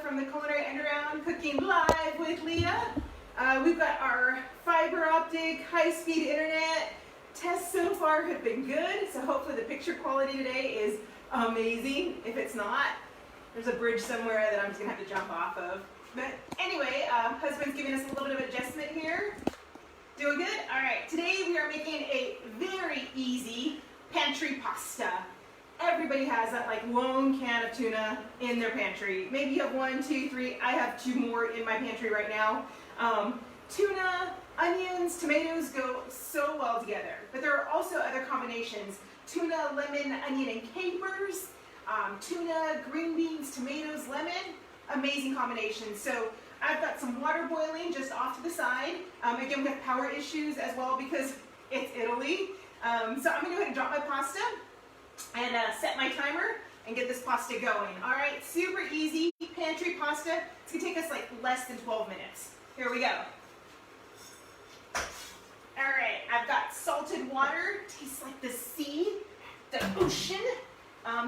from the Culinary Underground, cooking live with Leah. We've got our fiber optic high-speed internet. Tests so far have been good, so hopefully the picture quality today is amazing. If it's not, there's a bridge somewhere that I'm just gonna have to jump off of. But anyway, husband's giving us a little bit of adjustment here. Doing good? All right, today we are making a very easy pantry pasta. Everybody has that like lone can of tuna in their pantry. Maybe you have 1, 2, 3. I have 2 more in my pantry right now. Tuna, onions, tomatoes go so well together. But there are also other combinations. Tuna, lemon, onion, and capers. Tuna, green beans, tomatoes, lemon. Amazing combination. So I've got some water boiling just off to the side. Again, we have power issues as well because it's Italy. So I'm going to go ahead and drop my pasta and set my timer and get this pasta going. All right, super easy pantry pasta. It's going to take us like less than 12 minutes. Here we go. All right, I've got salted water. Tastes like the sea, the ocean.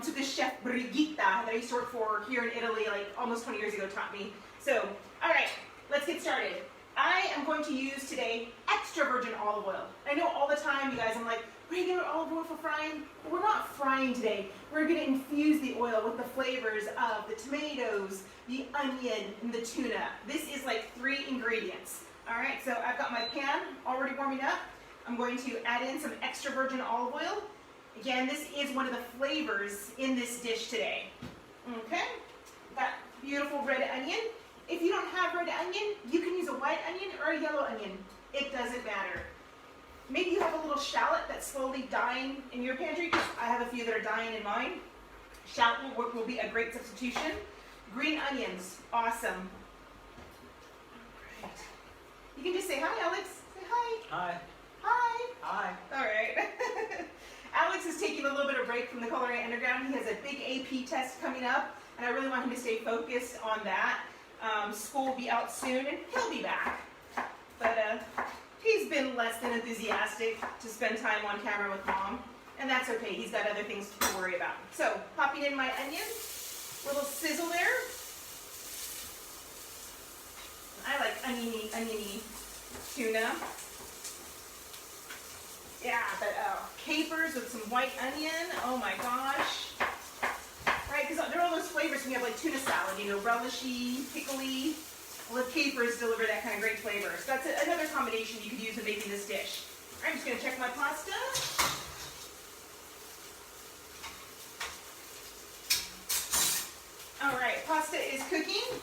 Took the chef Brigitta that I used to work for here in Italy like almost 20 years ago taught me. So, all right, let's get started. I am going to use today extra virgin olive oil. I know all the time, you guys, I'm like, regular olive oil for frying, but we're not frying today. We're going to infuse the oil with the flavors of the tomatoes, the onion, and the tuna. This is like 3 ingredients. All right, so I've got my pan already warming up. I'm going to add in some extra virgin olive oil. Again, this is one of the flavors in this dish today. Okay, got beautiful red onion. If you don't have red onion, you can use a white onion or a yellow onion. It doesn't matter. Maybe you have a little shallot that's slowly dying in your pantry, because I have a few that are dying in mine. Shallot will be a great substitution. Green onions, awesome. All right. You can just say hi, Alex. Say hi. Hi. Hi. Hi. All right. Alex is taking a little bit of break from the Culinary Underground. He has a big AP test coming up, and I really want him to stay focused on that. School will be out soon, and he'll be back. But he's been less than enthusiastic to spend time on camera with Mom, and that's okay. He's got other things to worry about. So, popping in my onions, little sizzle there. I like oniony tuna. Yeah, but capers with some white onion. Oh my gosh. Right, because there are all those flavors when you have like tuna salad, you know, relishy, pickly. Well, the capers deliver that kind of great flavor. So that's another combination you could use in making this dish. All right, I'm just going to check my pasta. All right, pasta is cooking.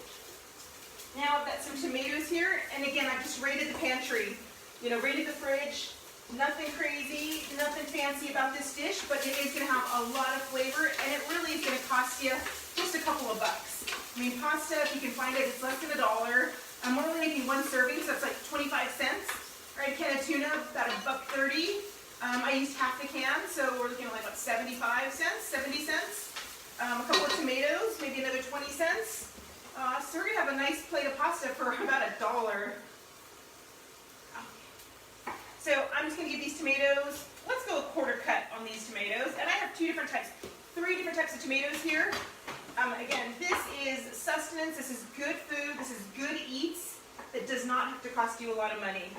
Now I've got some tomatoes here. And again, I've just raided the pantry, you know, raided the fridge. Nothing crazy, nothing fancy about this dish, but it is going to have a lot of flavor, and it really is going to cost you just a couple of bucks. I mean, pasta, if you can find it, it's less than $1. I'm only making 1 serving, so it's like 25 cents. All right, a can of tuna, about $1.30. I used half the can, so we're looking at like, what, 75 cents, 70 cents. A couple of tomatoes, maybe another 20 cents. So we're going to have a nice plate of pasta for about $1. So I'm just going to give these tomatoes, let's go a quarter cut on these tomatoes. And I have 3 different types of tomatoes here. Again, this is sustenance, this is good food, this is good eats that does not have to cost you a lot of money.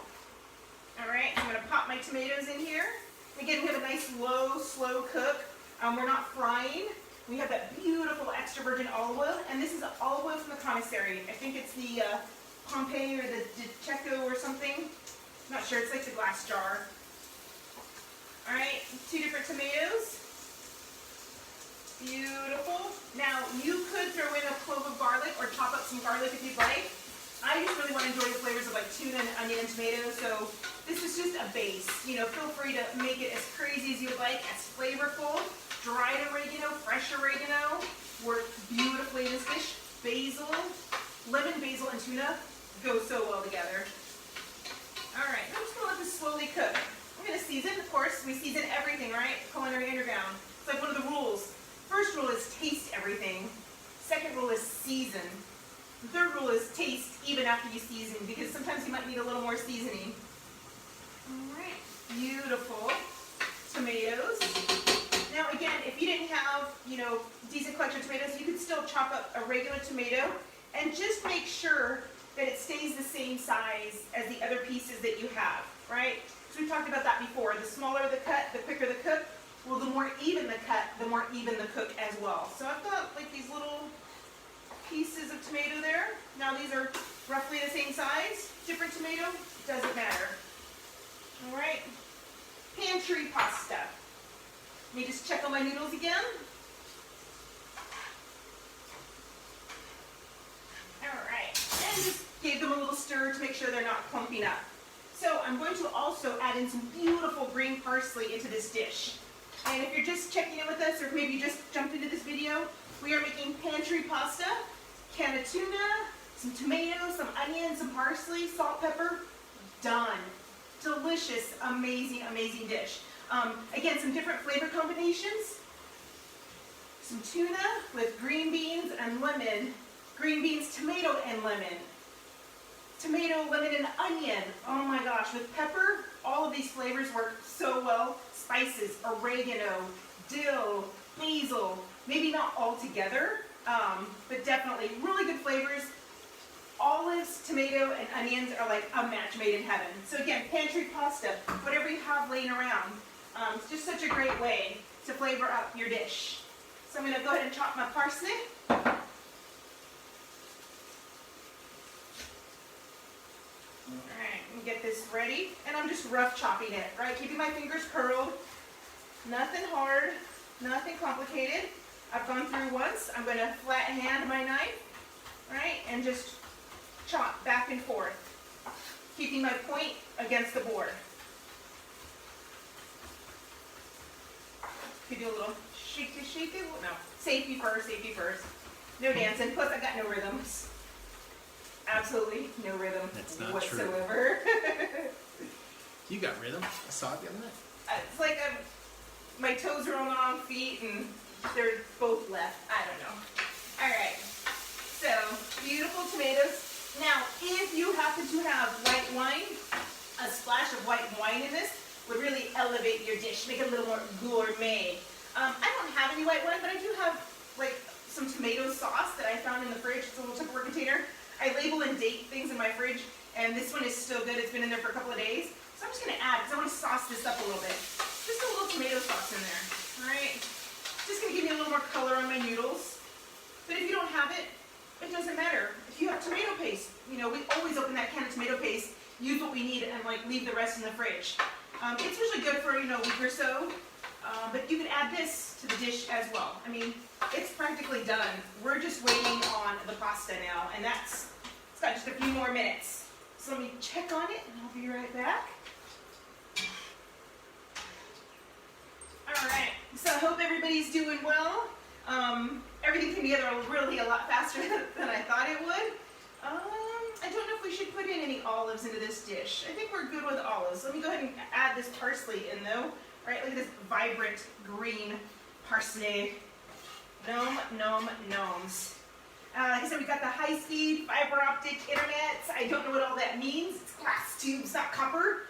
All right, I'm going to pop my tomatoes in here. Again, we have a nice low, slow cook. We're not frying. We have that beautiful extra virgin olive oil, and this is olive oil from the commissary. I think it's the Pompeii or the Di Cecco or something. Not sure, it's like the glass jar. All right, 2 different tomatoes. Beautiful. Now, you could throw in a clove of garlic or chop up some garlic if you'd like. I just really want to enjoy the flavors of like tuna and onion and tomato, so this is just a base. You know, feel free to make it as crazy as you'd like, as flavorful. Dried oregano, fresh oregano work beautifully in this dish. Basil, lemon, basil, and tuna go so well together. All right, I'm just going to let this slowly cook. I'm going to season, of course. We season everything, right? Culinary Underground. It's like one of the rules. First rule is taste everything. Second rule is season. The third rule is taste even after you season, because sometimes you might need a little more seasoning. All right, beautiful tomatoes. Now again, if you didn't have, you know, decent collection of tomatoes, you could still chop up a regular tomato and just make sure that it stays the same size as the other pieces that you have, right? So we talked about that before. The smaller the cut, the quicker the cook. Well, the more even the cut, the more even the cook as well. So I've got like these little pieces of tomato there. Now these are roughly the same size. Different tomato, doesn't matter. All right, pantry pasta. Let me just check on my noodles again. All right, and just gave them a little stir to make sure they're not clumping up. So I'm going to also add in some beautiful green parsley into this dish. And if you're just checking in with us, or maybe you just jumped into this video, we are making pantry pasta, can of tuna, some tomatoes, some onions, some parsley, salt, pepper, done. Delicious, amazing, amazing dish. Again, some different flavor combinations. Some tuna with green beans and lemon. Green beans, tomato, and lemon. Tomato, lemon, and onion. Oh my gosh, with pepper, all of these flavors work so well. Spices, oregano, dill, basil, maybe not all together, but definitely really good flavors. Olives, tomato, and onions are like a match made in heaven. So again, pantry pasta, whatever you have laying around. It's just such a great way to flavor up your dish. So I'm going to go ahead and chop my parsley. Alright, and get this ready. And I'm just rough chopping it, right? Keeping my fingers curled. Nothing hard, nothing complicated. I've gone through once. I'm going to flat hand my knife, right? And just chop back and forth, keeping my point against the board. Could do a little shake it. No, safety first, safety first. No dancing. Plus, I've got no rhythms. Absolutely no rhythm whatsoever. You got rhythm. I saw it the other night. It's like my toes are on the wrong feet and they're both left. I don't know. All right. So, beautiful tomatoes. Now, if you happen to have white wine, a splash of white wine in this would really elevate your dish, make it a little more gourmet. I don't have any white wine, but I do have like some tomato sauce that I found in the fridge. It's a little Tupperware container. I label and date things in my fridge, and this one is still good. It's been in there for a couple of days. So I'm just going to add, because I want to sauce this up a little bit. Just a little tomato sauce in there, all right? Just going to give me a little more color on my noodles. But if you don't have it, it doesn't matter. If you have tomato paste, you know, we always open that can of tomato paste, use what we need, and like leave the rest in the fridge. It's usually good for, you know, a week or so, but you can add this to the dish as well. I mean, it's practically done. We're just waiting on the pasta now, and it's got just a few more minutes. So let me check on it, and I'll be right back. All right, so I hope everybody's doing well. Everything came together really a lot faster than I thought it would. I don't know if we should put in any olives into this dish. I think we're good with olives. Let me go ahead and add this parsley in though. Right, look at this vibrant green parsley. Nom, nom, noms. Like I said, we got the high-speed fiber optic internet. I don't know what all that means. It's glass tubes, not copper.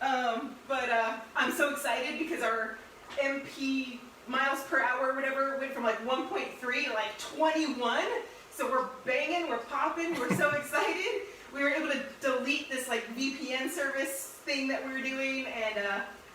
But I'm so excited because our MP miles per hour or whatever went from like 1.3 to like 21. So we're banging, we're popping, we're so excited. We were able to delete this like VPN service thing that we were doing, and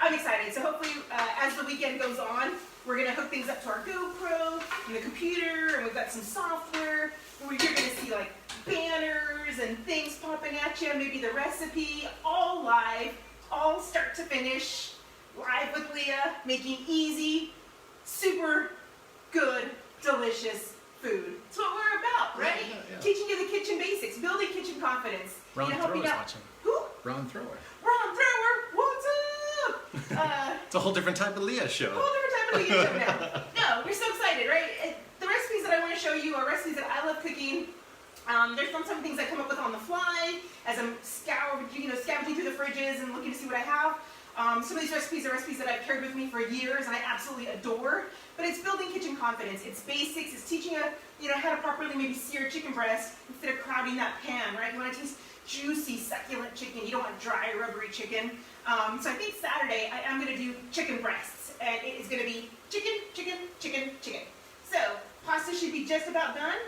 I'm excited. So hopefully as the weekend goes on, we're gonna hook things up to our GoPro and the computer, and we've got some software where you're gonna see like banners and things popping at you, maybe the recipe, all live, all start to finish, live with Leah, making easy, super good, delicious food. That's what we're about, right? Yeah. Teaching you the kitchen basics, building kitchen confidence. Ron Thrower's watching. Who? Ron Thrower. Ron Thrower, what's up? It's a whole different type of Leah show. A whole different type of Leah show now. No, we're so excited, right? The recipes that I want to show you are recipes that I love cooking. There's some things I come up with on the fly as I'm scavenging through the fridges and looking to see what I have. Some of these recipes are recipes that I've carried with me for years and I absolutely adore. But it's building kitchen confidence. It's basics. It's teaching you how to properly maybe sear chicken breast instead of crowding that pan, right? You want to taste juicy, succulent chicken. You don't want dry, rubbery chicken. So I think Saturday I'm going to do chicken breasts, and it is going to be chicken, chicken, chicken, chicken. So pasta should be just about done.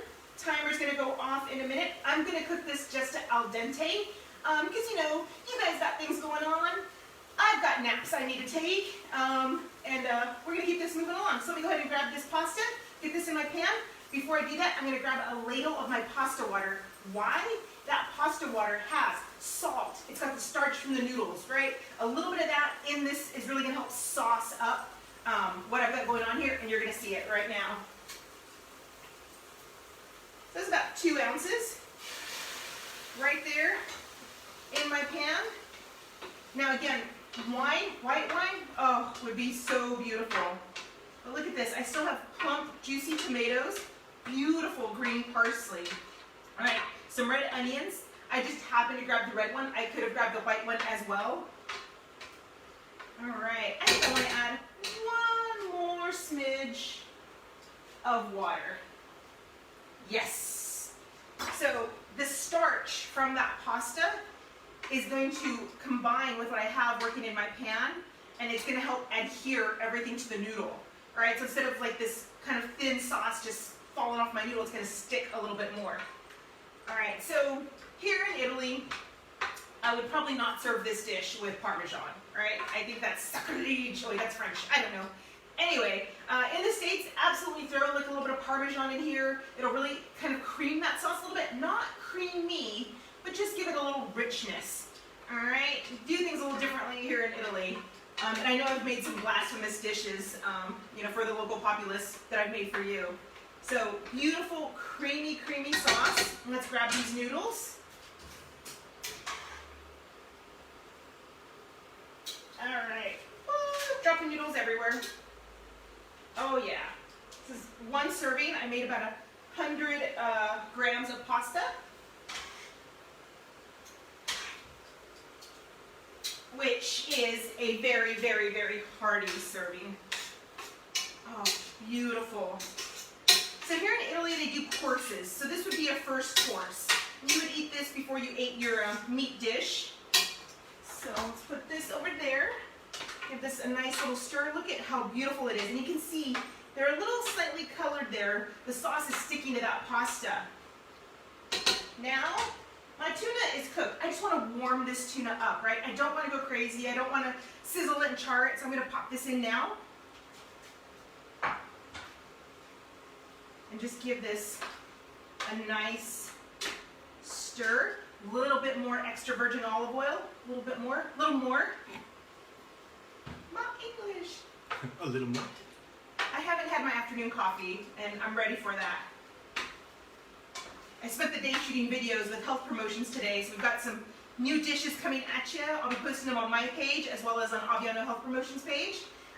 timer's gonna go off in a minute. I'm gonna cook this just al dente, because you know, you guys got things going on. I've got naps I need to take, and we're gonna keep this moving along. So let me go ahead and grab this pasta, get this in my pan. Before I do that, I'm gonna grab a ladle of my pasta water. Why? That pasta water has salt. It's got the starch from the noodles, right? A little bit of that in this is really gonna help sauce up what I've got going on here, and you're gonna see it right now. So that's about 2 ounces right there in my pan. Now again, wine, white wine, oh, would be so beautiful. But look at this, I still have plump, juicy tomatoes, beautiful green parsley. All right, some red onions. I just happened to grab the red one. I could have grabbed the white one as well. All right, I think I want to add one more smidge of water. Yes. So the starch from that pasta is going to combine with what I have working in my pan, and it's going to help adhere everything to the noodle. All right, so instead of like this kind of thin sauce just falling off my noodle, it's going to stick a little bit more. All right, so here in Italy, I would probably not serve this dish with Parmesan, right? I think that's sacrilege. Oh, that's French. I don't know. Anyway, in the States, absolutely throw like a little bit of Parmesan in here. It'll really kind of cream that sauce a little bit. Not creamy, but just give it a little richness. All right, do things a little differently here in Italy. And I know I've made some blasphemous dishes, you know, for the local populace that I've made for you. So beautiful, creamy, creamy sauce. And let's grab these noodles. All right, dropping noodles everywhere. Oh yeah, this is one serving. I made about 100 grams of pasta, which is a very, very, very hearty serving. Oh, beautiful. So here in Italy, they do courses. So this would be a first course. You would eat this before you ate your meat dish. So let's put this over there. Give this a nice little stir. Look at how beautiful it is. And you can see they're a little slightly colored there. The sauce is sticking to that pasta. Now, my tuna is cooked. I just want to warm this tuna up, right? I don't want to go crazy. I don't want to sizzle it and char it. So I'm going to pop this in now. And just give this a nice stir. A little bit more extra virgin olive oil. A little bit more. A little more. My English. A little more. I haven't had my afternoon coffee, and I'm ready for that. I spent the day shooting videos with health promotions today, so we've got some new dishes coming at you. I'll be posting them on my page, as well as on Aviano Health Promotions page.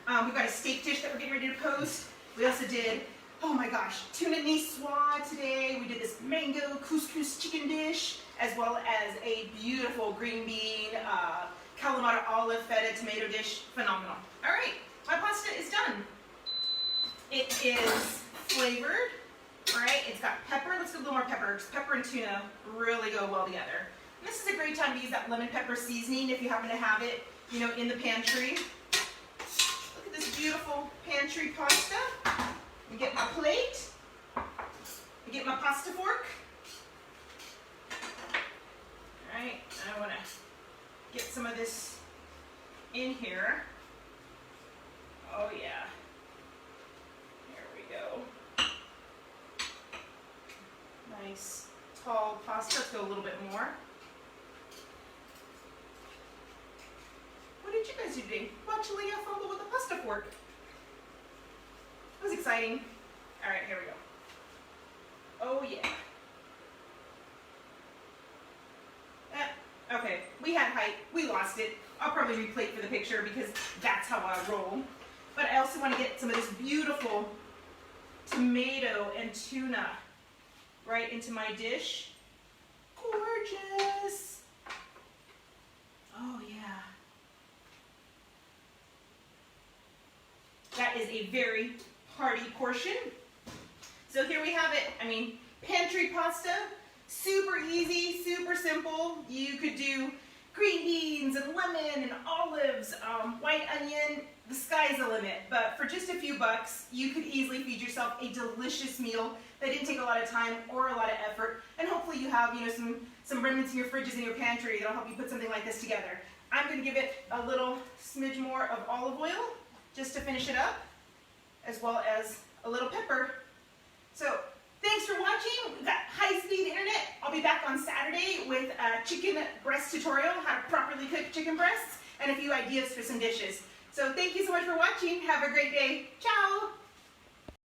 We've got a steak dish that we're getting ready to post. We also did, oh my gosh, tuna niçoise today. We did this mango couscous chicken dish, as well as a beautiful green bean, Kalamata olive feta tomato dish. Phenomenal. All right, my pasta is done. It is flavored, all right? It's got pepper. Let's do a little more pepper, because pepper and tuna really go well together. And this is a great time to use that lemon pepper seasoning if you happen to have it, you know, in the pantry. Look at this beautiful pantry pasta. I get my plate. I get my pasta fork. All right, I want to get some of this in here. Oh yeah. There we go. Nice tall pasta. Let's go a little bit more. What did you guys do today? Watch Leah fumble with a pasta fork. It was exciting. All right, here we go. Oh yeah. Okay, we had height, we lost it. I'll probably replate for the picture because that's how I roll. But I also want to get some of this beautiful tomato and tuna right into my dish. Gorgeous. Oh yeah. That is a very hearty portion. So here we have it. I mean, pantry pasta. Super easy, super simple. You could do green beans and lemon and olives, white onion. The sky's the limit. But for just a few bucks, you could easily feed yourself a delicious meal that didn't take a lot of time or a lot of effort, and hopefully you have, you know, some remnants in your fridges in your pantry that'll help you put something like this together. I'm going to give it a little smidge more of olive oil just to finish it up, as well as a little pepper. So thanks for watching. We've got high-speed internet. I'll be back on Saturday with a chicken breast tutorial, how to properly cook chicken breasts, and a few ideas for some dishes. So thank you so much for watching. Have a great day. Ciao.